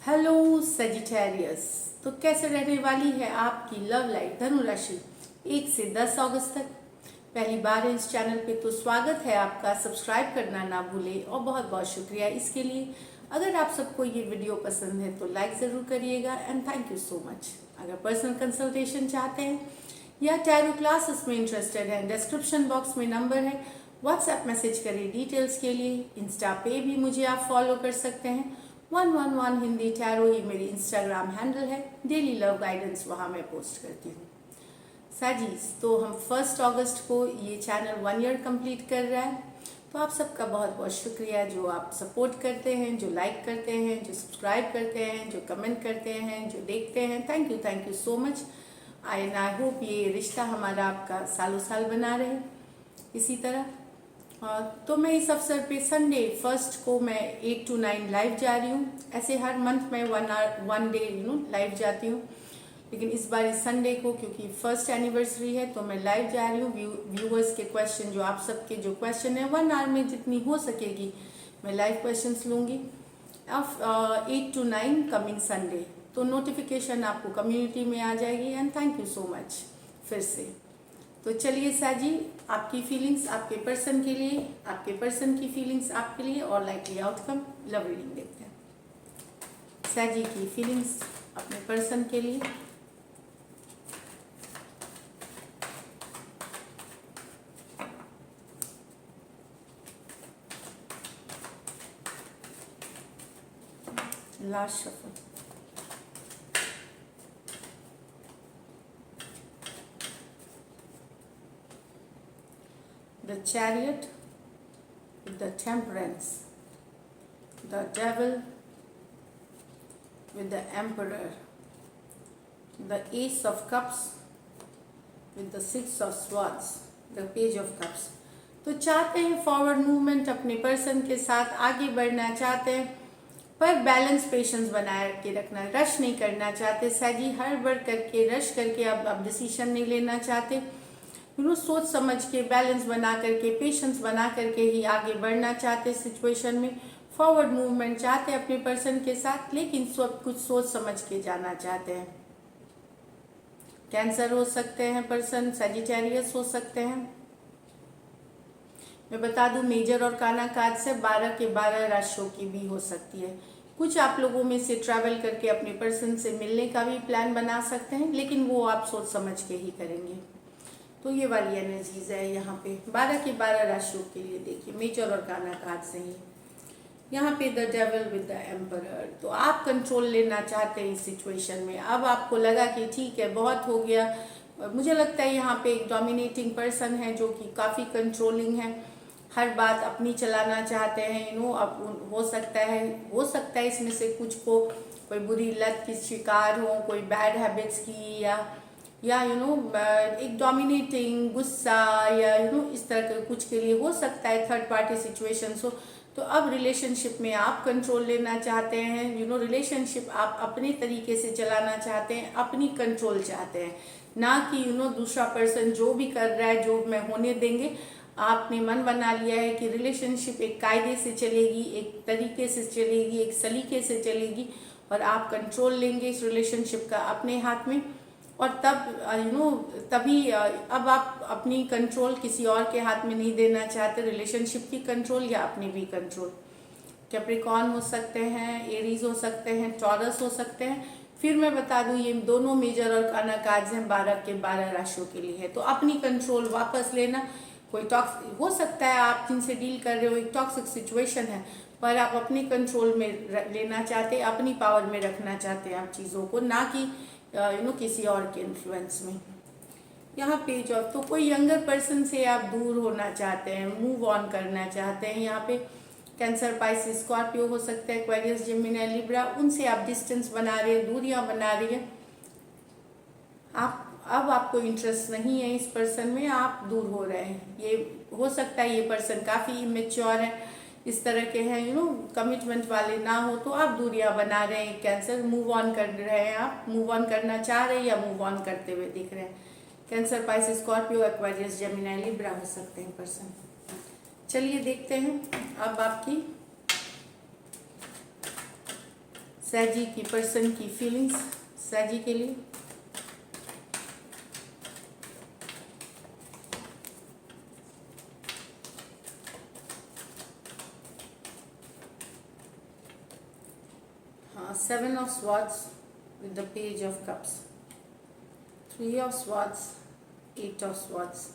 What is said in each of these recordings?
Hello Sagittarius. तो कैसे रहने वाली है आपकी लव लाइफ धनु राशि 1 से 10 अगस्त तक। पहली बार है इस चैनल पे तो स्वागत है आपका। सब्सक्राइब करना ना भूलें और बहुत बहुत शुक्रिया इसके लिए। अगर आप सबको ये वीडियो पसंद है तो लाइक ज़रूर करिएगा and thank you so much. अगर पर्सनल कंसल्टेशन चाहते हैं या टैरो क्लासेस में इंटरेस्टेड हैं, डिस्क्रिप्शन बॉक्स में नंबर है, व्हाट्सएप मैसेज करें डिटेल्स के लिए। इंस्टा पे भी मुझे आप फॉलो कर सकते हैं। 111 हिंदी टैरो ही मेरी इंस्टाग्राम हैंडल है। डेली लव गाइडेंस वहाँ मैं पोस्ट करती हूँ। साजीज, तो हम 1 अगस्त को ये चैनल 1 ईयर कंप्लीट कर रहा है। तो आप सबका बहुत बहुत शुक्रिया जो आप सपोर्ट करते हैं, जो लाइक करते हैं, जो सब्सक्राइब करते हैं, जो कमेंट करते हैं, जो देखते हैं। Thank you so much. I hope ये रिश्ता हमारा आपका सालों साल बना रहे इसी तरह। तो मैं इस अवसर पे संडे 1 को मैं 8 to 9 लाइव जा रही हूँ। ऐसे हर मंथ में 1 डे लाइव जाती हूँ, लेकिन इस बार इस संडे को क्योंकि 1st एनिवर्सरी है तो मैं लाइव जा रही हूँ। व्यूअर्स के क्वेश्चन, जो आप सबके जो क्वेश्चन है 1 आवर में जितनी हो सकेगी मैं लाइव क्वेश्चंस लूँगी। अब 8 to 9 कमिंग संडे, तो नोटिफिकेशन आपको कम्युनिटी में आ जाएगी and thank you so much फिर से। तो चलिए साजी, आपकी फीलिंग्स आपके पर्सन के लिए, आपके पर्सन की फीलिंग्स आपके लिए और लाइकली आउटकम लव रीडिंग देखते हैं। साजी की फीलिंग्स अपने पर्सन के लिए। Last shuffle. The Chariot with the Temperance, the Devil with the Emperor, the Ace of Cups with the 6 of Swords, the Page of Cups। तो चाहते हैं फॉरवर्ड मूवमेंट, अपने पर्सन के साथ आगे बढ़ना चाहते हैं, पर बैलेंस पेशेंस बनाए के रखना, रश नहीं करना चाहते। सैजी हड़बड़ करके रश करके अब डिसीजन नहीं लेना चाहते। सोच समझ के बैलेंस बना करके पेशेंस बना करके ही आगे बढ़ना चाहते। सिचुएशन में फॉरवर्ड मूवमेंट चाहते अपने पर्सन के साथ, लेकिन सब कुछ सोच समझ के जाना चाहते हैं। कैंसर हो सकते हैं पर्सन, सजिटेरियस हो सकते हैं। मैं बता दूं मेजर और काना कार्ड से 12 के 12 राशियों की भी हो सकती है। कुछ आप लोगों में से ट्रैवल करके अपने पर्सन से मिलने का भी प्लान बना सकते हैं, लेकिन वो आप सोच समझ के ही करेंगे। तो ये वाली एनर्जीज है यहाँ पे 12 के 12 राशियों के लिए। देखिए मेजर और काना कार्ड से ही यहाँ पे the devil with the emperor. तो आप कंट्रोल लेना चाहते हैं इस सिचुएशन में। अब आपको लगा कि ठीक है बहुत हो गया। मुझे लगता है यहाँ पे एक डोमिनेटिंग पर्सन है जो कि काफ़ी कंट्रोलिंग है, हर बात अपनी चलाना चाहते हैं। अब हो सकता है इसमें से कुछ को कोई बुरी लत की शिकार हो, कोई बैड हैबिट्स की, या एक डोमिनेटिंग गुस्सा, या इस तरह के कुछ के लिए हो सकता है थर्ड पार्टी सिचुएशन हो। तो अब रिलेशनशिप में आप कंट्रोल लेना चाहते हैं। रिलेशनशिप आप अपने तरीके से चलाना चाहते हैं, अपनी कंट्रोल चाहते हैं, ना कि दूसरा पर्सन जो भी कर रहा है जो मैं होने देंगे। आपने मन बना लिया है कि रिलेशनशिप एक कायदे से चलेगी, एक तरीके से चलेगी, एक सलीके से चलेगी, और आप कंट्रोल लेंगे इस रिलेशनशिप का अपने हाथ में। और तब तभी अब आप अपनी कंट्रोल किसी और के हाथ में नहीं देना चाहते, रिलेशनशिप की कंट्रोल या अपनी भी कंट्रोल। कैप्रिकॉर्न हो सकते हैं, एरीज हो सकते हैं, टॉरस हो सकते हैं। फिर मैं बता दूं ये दोनों मेजर और काना कार्ड्स हैं 12 के 12 राशियों के लिए है। तो अपनी कंट्रोल वापस लेना। कोई टॉक्स हो सकता है आप जिनसे डील कर रहे हो एक टॉक्सिक सिचुएशन है, पर आप अपनी कंट्रोल में लेना चाहते हैं, अपनी पावर में रखना चाहते हैं आप चीज़ों को, ना कि किसी और के इन्फ्लुएंस में। यहाँ पेज ऑफ, तो कोई यंगर पर्सन से आप दूर होना चाहते हैं, मूव ऑन करना चाहते हैं। यहाँ पे कैंसर, पाइसिस, स्कॉर्पियो हो सकता है, एक्वेरियस, जेमिनी, लिब्रा, उनसे आप डिस्टेंस बना रहे हैं, दूरियां बना रही हैं। आप अब आपको इंटरेस्ट नहीं है इस पर्सन में, आप दूर हो रहे हैं। ये हो सकता है ये पर्सन काफ़ी इमेच्योर है, इस तरह के हैं कमिटमेंट वाले ना हो, तो आप दूरियां बना रहे हैं। कैंसर मूव ऑन कर रहे हैं, आप मूव ऑन करना चाह रहे हैं या मूव ऑन करते हुए दिख रहे हैं। Cancer, Pisces, Scorpio, Aquarius, Gemini, Libra हो सकते हैं पर्सन। चलिए देखते हैं अब आपकी सैजी की पर्सन की फीलिंग्स सैजी के लिए। हाँ, 7 of swords with the page of cups, 3 of swords, 8 of swords,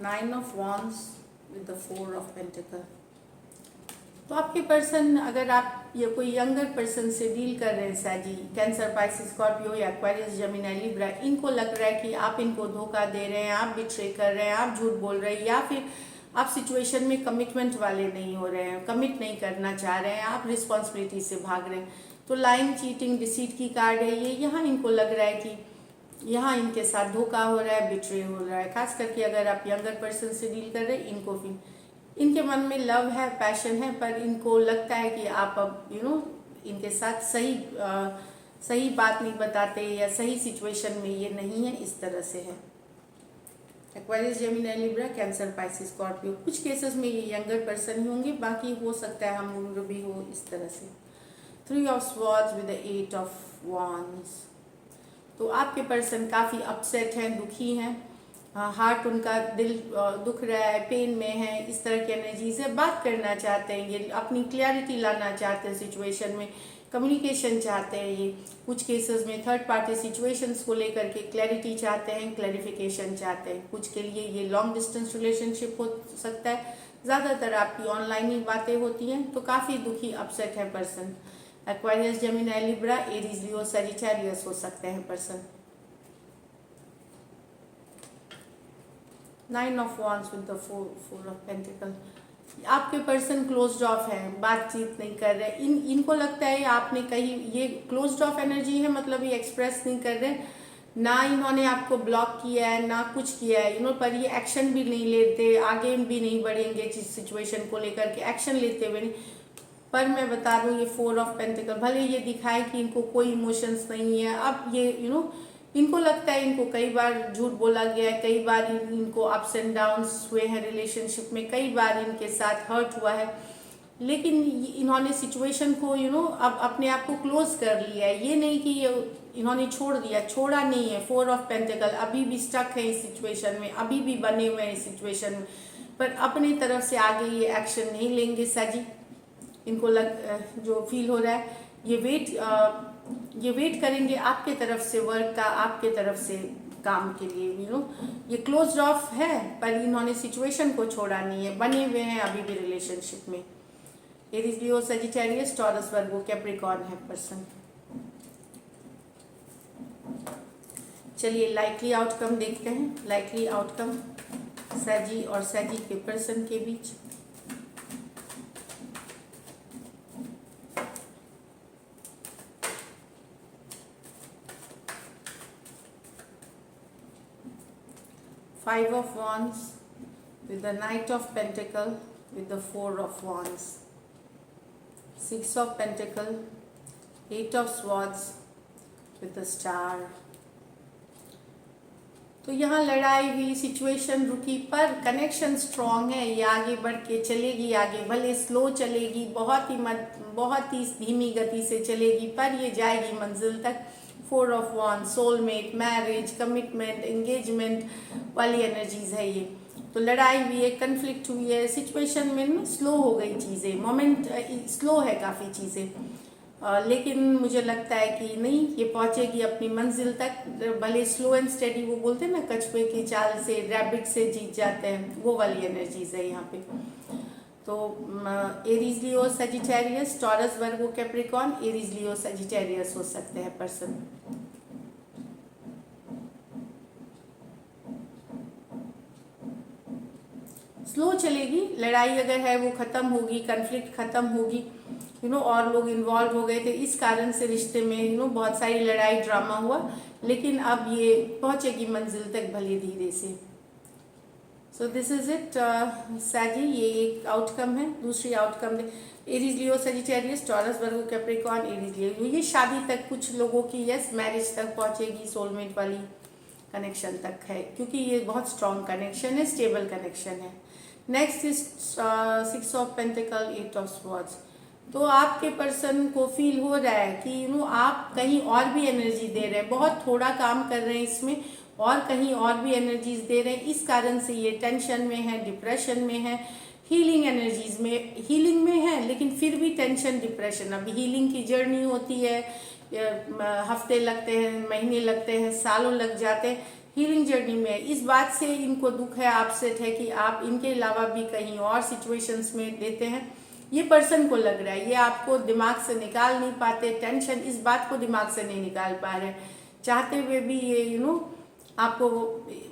9 of wands with the 4 of pentacle. तो आपके पर्सन, अगर आप ये कोई यंगर पर्सन से डील कर रहे हैं सैजी, कैंसर, पाइसिस, स्कॉर्पियो या एक्वेरियस, जेमिनी, लिब्रा, इनको लग रहा है कि आप इनको धोखा दे रहे हैं, आप बिट्रे कर रहे हैं, आप झूठ बोल रहे हैं, या फिर आप सिचुएशन में कमिटमेंट वाले नहीं हो रहे हैं, कमिट नहीं करना चाह रहे हैं, आप रिस्पॉन्सिबिलिटी से भाग रहे हैं। तो लाइंग, चीटिंग, डिसीट की कार्ड है ये। यहाँ इनको लग रहा है कि यहाँ इनके साथ धोखा हो रहा है, बिट्रे हो रहा है। खास करके अगर आप यंगर पर्सन से डील कर रहे हैं, इनको फिर इनके मन में लव है, पैशन है, पर इनको लगता है कि आप अब इनके साथ सही बात नहीं बताते या सही सिचुएशन में ये नहीं है, इस तरह से है। Aquarius, Gemini, Libra, cancer, Pisces, Scorpio, कुछ केसेस में ये यंगर पर्सन ही होंगे, बाकी हो सकता है हम उम्र भी हो, इस तरह से। 3 of swords with the 8 of wands. तो आपके पर्सन काफ़ी अपसेट हैं, दुखी हैं, हार्ट उनका, दिल दुख रहा है, पेन में है, इस तरह की एनर्जी से बात करना चाहते हैं, ये अपनी क्लैरिटी लाना चाहते हैं सिचुएशन में, कम्युनिकेशन चाहते हैं। ये कुछ केसेस में थर्ड पार्टी सिचुएशंस को लेकर के क्लैरिटी चाहते हैं, क्लैरिफिकेशन चाहते हैं। कुछ के लिए ये लॉन्ग डिस्टेंस रिलेशनशिप हो सकता है, ज़्यादातर आपकी ऑनलाइन ही बातें होती हैं। तो काफ़ी दुखी, अपसेट है person. Aquarius, Gemini, Libra, Aries, Leo, Sagittarius हो सकते हैं person. 9 of wands with the 4 of pentacle. आपके पर्सन क्लोज्ड ऑफ है, बातचीत नहीं कर रहे। इनको लगता है आपने कहीं, ये क्लोज्ड ऑफ एनर्जी है, मतलब ये एक्सप्रेस नहीं कर रहे, ना इन्होंने आपको ब्लॉक किया है, ना कुछ किया है, पर ये एक्शन भी नहीं लेते, आगे भी नहीं बढ़ेंगे जिस सिचुएशन को लेकर के, एक्शन लेते हुए नहीं। पर मैं बता दूँ, ये 4 ऑफ पेंटिकल, भले ये दिखाए कि इनको कोई इमोशंस नहीं है, अब ये इनको लगता है इनको कई बार झूठ बोला गया है, कई बार इनको अप्स एंड डाउन्स हुए हैं रिलेशनशिप में, कई बार इनके साथ हर्ट हुआ है, लेकिन इन्होंने सिचुएशन को अब अपने आप को क्लोज कर लिया है। ये नहीं कि ये इन्होंने छोड़ दिया, छोड़ा नहीं है। 4 ऑफ पेंटिकल, अभी भी स्टक है इस सिचुएशन में, अभी भी बने हुए हैं इस सिचुएशन में, पर अपनी तरफ से आगे ये एक्शन नहीं लेंगे सजी। इनको जो फील हो रहा है, ये वेट करेंगे आपके तरफ से वर्क का, आपके तरफ से काम के लिए। ये क्लोज्ड ऑफ है, पर इन्होंने सिचुएशन को छोड़ा नहीं है, बने हुए हैं अभी भी रिलेशनशिप में। एरीज, लियो, सजिटेरियस, टॉरस, वर्गो, कैप्रिकॉर्न है पर्सन। चलिए लाइकली आउटकम देखते हैं। लाइकली आउटकम सैजी और सैजी के पर्सन के बीच। Five of Wands with the Knight of Pentacle with the 4 of Wands, 6 of Pentacle, 8 of Swords with the Star। तो यहाँ लड़ाई हुई, सिचुएशन रुकी, पर कनेक्शन स्ट्रॉन्ग है, ये आगे बढ़ के चलेगी, आगे भले स्लो चलेगी, बहुत ही धीमी गति से चलेगी, पर ये जाएगी मंजिल तक। 4 of wands, soulmate, marriage, commitment, engagement वाली एनर्जीज है ये। तो लड़ाई हुई है, कन्फ्लिक्ट हुई है, सिचुएशन में स्लो हो गई चीज़ें, मोमेंट स्लो है काफ़ी चीज़ें, लेकिन मुझे लगता है कि नहीं, ये पहुंचेगी अपनी मंजिल तक। भले स्लो एंड स्टेडी, वो बोलते हैं ना, कछुए की चाल से, रैबिट से जीत जाते हैं, वो वाली एनर्जीज है यहाँ पे। तो एरीज, लियो, सजिटेरियस, टॉरस, वर्गो, कैप्रिकॉर्न, एरीज, लियो, सजिटेरियस हो सकते हैं पर्सन। स्लो चलेगी लड़ाई, अगर है वो खत्म होगी, कन्फ्लिक्ट खत्म होगी, और लोग इन्वॉल्व हो गए थे, इस कारण से रिश्ते में बहुत सारी लड़ाई, ड्रामा हुआ, लेकिन अब ये पहुंचेगी मंजिल तक भले धीरे से। सो दिस इज इट सैजी, ये एक आउटकम है। दूसरी outcome Aries, Leo, Sagittarius, taurus, वर्गो, कैप्रिकॉर्न, एरीज, लियो, ये शादी तक कुछ लोगों की, यस, मैरिज तक पहुंचेगी, सोलमेट वाली कनेक्शन तक है, क्योंकि ये बहुत स्ट्रॉन्ग कनेक्शन है, स्टेबल कनेक्शन है। Next is 6 of pentacle, 8 of swords. तो आपके पर्सन को फील हो रहा है कि आप कहीं और भी एनर्जी दे रहे हैं, बहुत थोड़ा काम कर रहे हैं इसमें और कहीं और भी एनर्जीज दे रहे हैं, इस कारण से ये टेंशन में है, डिप्रेशन में है, हीलिंग एनर्जीज में, हीलिंग में है लेकिन फिर भी टेंशन डिप्रेशन। अभी हीलिंग की जर्नी होती है, हफ्ते लगते हैं, महीने लगते हैं, सालों लग जाते हैं हीलिंग जर्नी में। इस बात से इनको दुख है, अपसेट है कि आप इनके अलावा भी कहीं और सिचुएशंस में देते हैं, ये पर्सन को लग रहा है। ये आपको दिमाग से निकाल नहीं पाते, टेंशन इस बात को दिमाग से नहीं निकाल पा रहे, चाहते हुए भी ये आपको,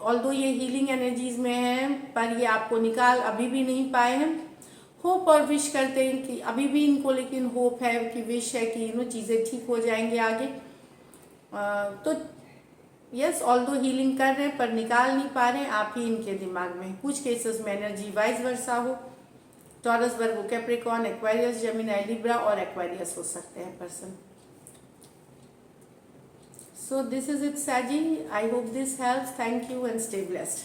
ऑल्दो ये हीलिंग एनर्जीज में है पर ये आपको निकाल अभी भी नहीं पाए हैं। होप और विश करते हैं कि अभी भी इनको, लेकिन होप है कि विश है कि चीज़ें ठीक हो जाएंगे आगे। तो यस, ऑल्दो हीलिंग कर रहे हैं पर निकाल नहीं पा रहे हैं, आप ही इनके दिमाग में। कुछ केसेस में एनर्जी वाइस वर्सा हो, टॉरस, वर्गो, कैप्रिकॉर्न, एक्वेरियस, जेमिनी, लिब्रा और एक्वेरियस हो सकते हैं person. So this is it, Saji. I hope this helps. Thank you and stay blessed.